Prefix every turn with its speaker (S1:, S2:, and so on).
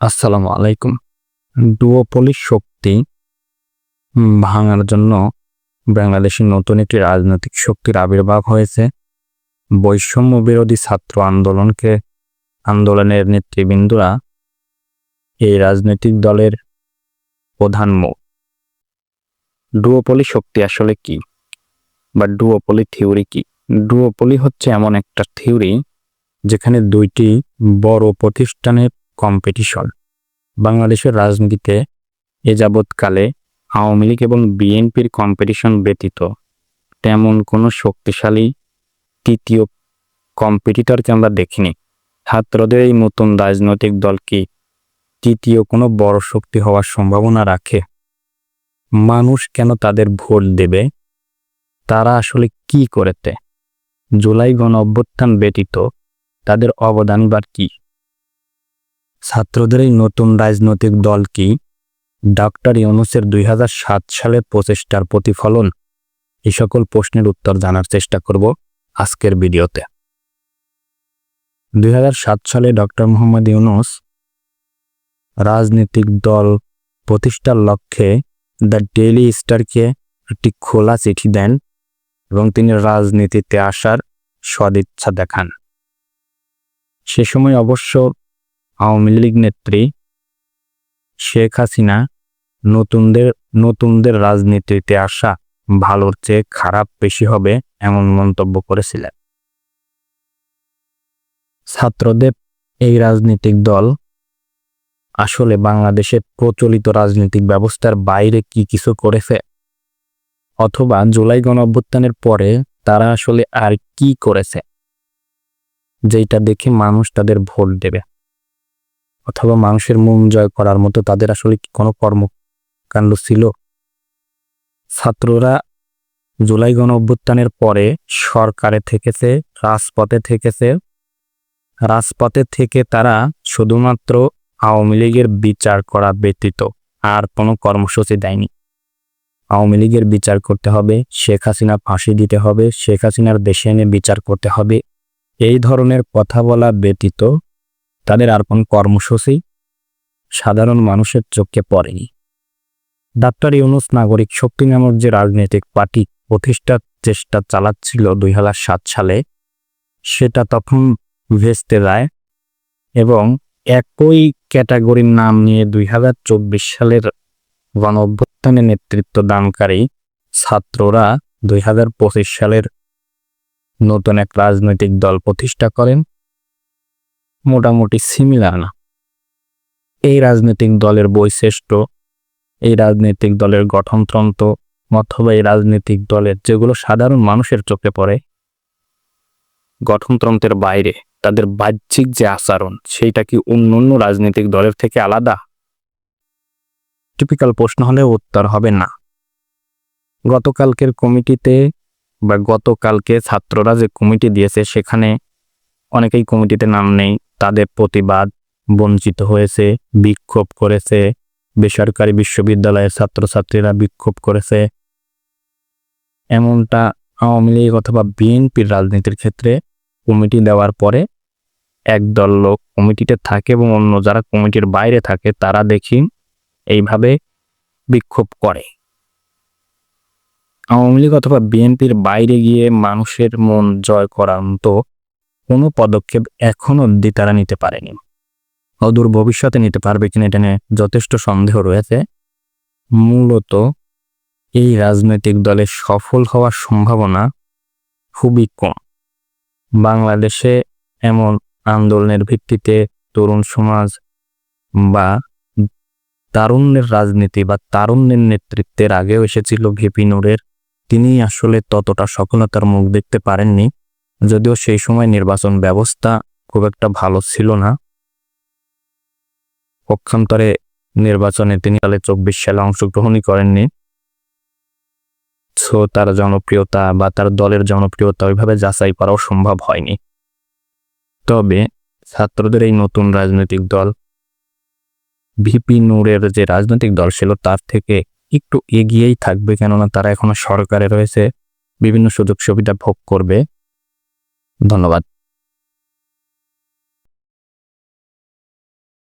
S1: আসসালামু আলাইকুম। ডুওপলি শক্তি ভাঙার জন্য বাংলাদেশে নতুন একটি রাজনৈতিক শক্তির আবির্ভাব হয়েছে। বৈষম্য বিরোধী ছাত্র আন্দোলনের নেতৃবৃন্দরা এই রাজনৈতিক দলের প্রধান মুখ। ডুওপলি শক্তি আসলে কি, বা ডুওপলি থিওরি কি? ডুওপলি হচ্ছে এমন একটা থিওরি যেখানে দুইটি বড় প্রতিষ্ঠানের কম্পিটিশন। বাংলাদেশের রাজনীতিতে এ যাবৎকালে আওয়ামী লীগ এবং বিএনপির কম্পিটিশন ব্যতীত তেমন কোনো শক্তিশালী তৃতীয় কম্পিটিটরকে আমরা দেখিনি। ছাত্রদের এই নতুন রাজনৈতিক দল কি তৃতীয় কোনো বড় শক্তি হওয়ার সম্ভাবনা রাখে? মানুষ কেন তাদের ভোট দেবে? তারা আসলে কি করেছে? জুলাই গণঅভ্যুত্থান ব্যতীত তাদের অবদান বা কি? ছাত্রদের এই নতুন রাজনৈতিক দল কি ডক্টর ইউনূসের 2007 সালের প্রচেষ্টার প্রতিফলন? এই সকল প্রশ্নের উত্তর জানার চেষ্টা করব আজকের ভিডিওতে। 2007 সালে ডক্টর মোহাম্মদ ইউনূস রাজনৈতিক দল প্রতিষ্ঠার লক্ষ্যে দ্য ডেইলি স্টারকে একটি খোলা চিঠি দেন এবং তিনি রাজনীতিতে আসার সদিচ্ছা দেখান। সে সময় অবশ্য আওয়ামী লীগ নেত্রী শেখ হাসিনা নতুনদের রাজনীতিতে আসা ভালোর চেয়ে খারাপ বেশি হবে এমন মন্তব্য করেছিলেন। ছাত্রদের এই রাজনৈতিক দল আসলে বাংলাদেশের প্রচলিত রাজনৈতিক ব্যবস্থার বাইরে কি কিছু করেছে, অথবা জুলাই গণঅভ্যুত্থানের পরে তারা আসলে আর কি করেছে যেটা দেখে মানুষ তাদের ভোট দেবে, অথবা মানুষের মন জয় করার মতো তাদের আসলে কি কোনো কর্মকাণ্ড ছিল? ছাত্ররা জুলাই গণঅভ্যুত্থানের পরে সরকারে থেকেছে, রাজপথে থেকে তারা শুধুমাত্র আওয়ামী লীগের বিচার করা ব্যতীত আর কোনো কর্মসূচি দেয়নি। আওয়ামী লীগের বিচার করতে হবে, শেখ হাসিনা ফাঁসি দিতে হবে, শেখ হাসিনার দেশে এনে বিচার করতে হবে, এই ধরনের কথা বলা ব্যতীত তাদের আর কোনো কর্মসূচি সাধারণ মানুষের চোখে পড়েনি। ডক্টর ইউনূস নাগরিক শক্তি নামক যে রাজনৈতিক পার্টি প্রতিষ্ঠার চেষ্টা চালাচ্ছিল 2007 সালে, সেটা তখন ভেস্তে যায় এবং একই ক্যাটাগরির নাম নিয়ে 2024 সালের গণঅভ্যুত্থানে নেতৃত্ব দানকারী ছাত্ররা 2025 সালের নতুন এক রাজনৈতিক দল প্রতিষ্ঠা করেন। মোটামুটি সিমিলার না। এই রাজনৈতিক দলের বৈশিষ্ট্য, এই রাজনৈতিক দলের গঠনতন্ত্র, অথবা এই রাজনৈতিক দলের যেগুলো সাধারণ মানুষের চোখে পড়ে, গঠনতন্ত্রের বাইরে তাদের বাহ্যিক যে আচরণ, সেইটা কি অন্যান্য রাজনৈতিক দলের থেকে আলাদা? টিপিক্যাল প্রশ্ন হলে উত্তর হবে না। গতকালকে ছাত্ররা যে কমিটি দিয়েছে, সেখানে অনেকেই কমিটিতে নাম নেই। তাদের প্রতিবাদ, বঞ্চিত হয়েছে, বিক্ষোভ করেছে, বেসরকারি বিশ্ববিদ্যালয়ের ছাত্রছাত্রীরা বিক্ষোভ করেছে। এমনটা আওয়ামী লীগ অথবা বিএনপির রাজনীতির ক্ষেত্রে কমিটি দেওয়ার পরে একদল লোক কমিটিতে থাকে এবং অন্য যারা কমিটির বাইরে থাকে তারা দেখি এইভাবে বিক্ষোভ করে। আওয়ামী লীগ অথবা বিএনপির বাইরে গিয়ে মানুষের মন জয় করার মতো কোনো পদক্ষেপ এখনো অবধি তারা নিতে পারেনি। অদূর ভবিষ্যতে নিতে পারবে কিনা এটা নিয়ে যথেষ্ট সন্দেহ রয়েছে। মূলত এই রাজনৈতিক দলের সফল হওয়ার সম্ভাবনা খুবই কম। বাংলাদেশে এমন আন্দোলনের ভিত্তিতে তরুণ সমাজ বা তারুণ্যের রাজনীতি বা তারুণ্যের নেতৃত্বের আগেও এসেছিল ভিপি নূরের। তিনি আসলে ততটা সফলতার মুখ দেখতে পারেননি, যদিও সেই সময় নির্বাচন ব্যবস্থা খুব একটা ভালো ছিল না। পক্ষান্তরে নির্বাচনে তিনি 24 সালে অংশগ্রহণই করেননি। তার জনপ্রিয়তা বা তার দলের জনপ্রিয়তা ওইভাবে যাচাই করাও সম্ভব হয়নি। তবে ছাত্রদের এই নতুন রাজনৈতিক দল ভিপি নূরের যে রাজনৈতিক দল ছিল তার থেকে একটু এগিয়েই থাকবে, কেননা তারা এখনো সরকারে রয়েছে, বিভিন্ন সুযোগ সুবিধা ভোগ করবে। ধন্যবাদ।